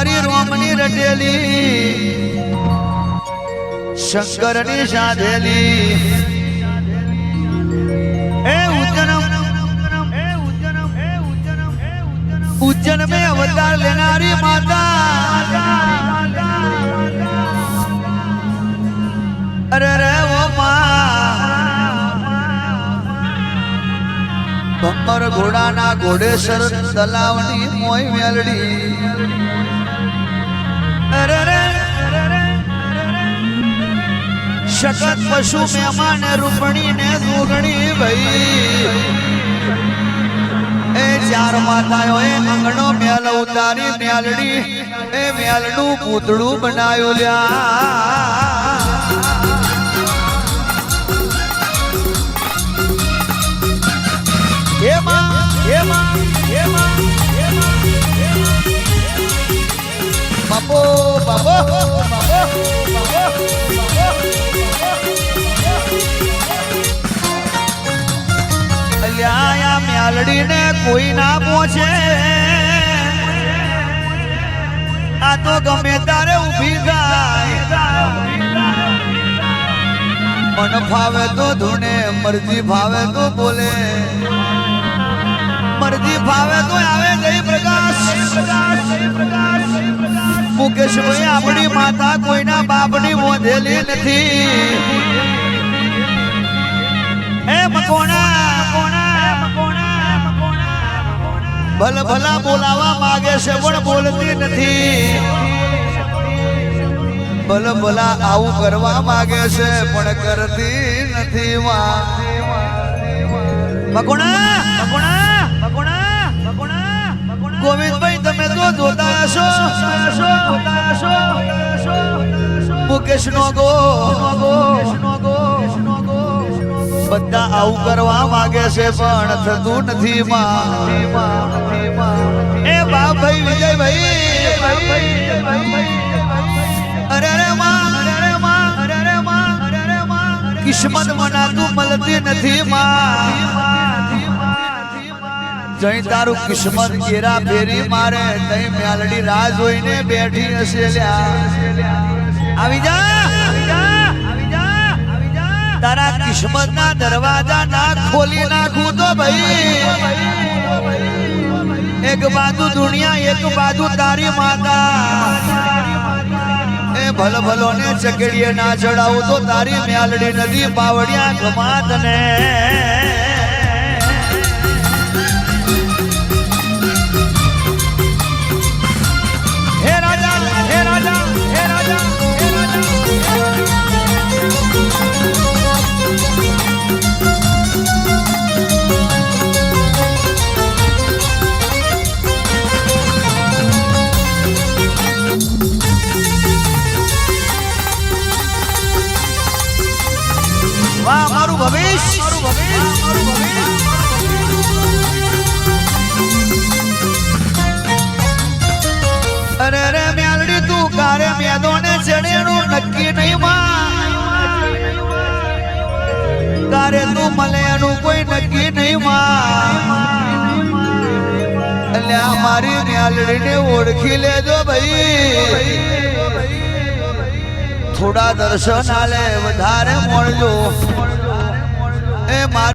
મારી રોમની રટેલી શંકરની સાધેલી એ ઉજ્જૈન में अवतार लेनारी माता अरे रे वो भंबर घोड़ा ना घोड़ेश्वर तलावनी मोई मेलड़ी अरे रे शकत पशु मेहमान रूपणी ने दुगणी भाई ए चार माताओं ए अंगणो मेल उतारी मेलड़ी ए मेलडू पूतड़ू बनायो लिया हे मां हे मां हे मां बाबो बाबो बाबो अल्याया म्यालड़ी ने कोई ना पहुंचे आ तो गमे तारे उभी गाय मन भावे तो धुने मर्जी भावे तो बोले मर्जी भावे तो आवे जय प्रकाश मुकेश भाई अपनी माता कोई ना बापनी मोधेली नहीं ए मकोना भल भला बोलावा मागे से पण बोलती नहीं भल भला आऊ करवा मागे से पण करती नहीं मकोना गोविंद भाई तमे तो जोता हशो मुकेश नो गो बद्दा आऊ करवा मागे से पण थतु नहीं ए बाप भाई विजय भाई अरे रे मां किस्मत मना तू मलती नहीं जई तारू किस्मत केरा फेरी मारे तई म्यालड़ी राह जोईने बैठी हसे ल्या आवी जा तारा किस्मत ना दरवाजा ना खोली नाखू तो भाई एक बाजू दुनिया एक बाजू तारी माता ए भल भलो ने चकेड़िए ना चढ़ाऊ तो तारी म्यालड़ी नदी बावड़िया घमात ने हे राजा हे राजा हे राजा हे राजा वाह मारू भविष्य अरे रे म्यालड़ी तू कारे म्यादो ने चढ़ेणु नक्की नहीं मां कारे तू मलेनु कोई नक्की नहीं मां अल्या हमारी म्यालड़ी ने ओळखी लेजो भाई थोड़ा दर्शन आले वधारे मोळजो ए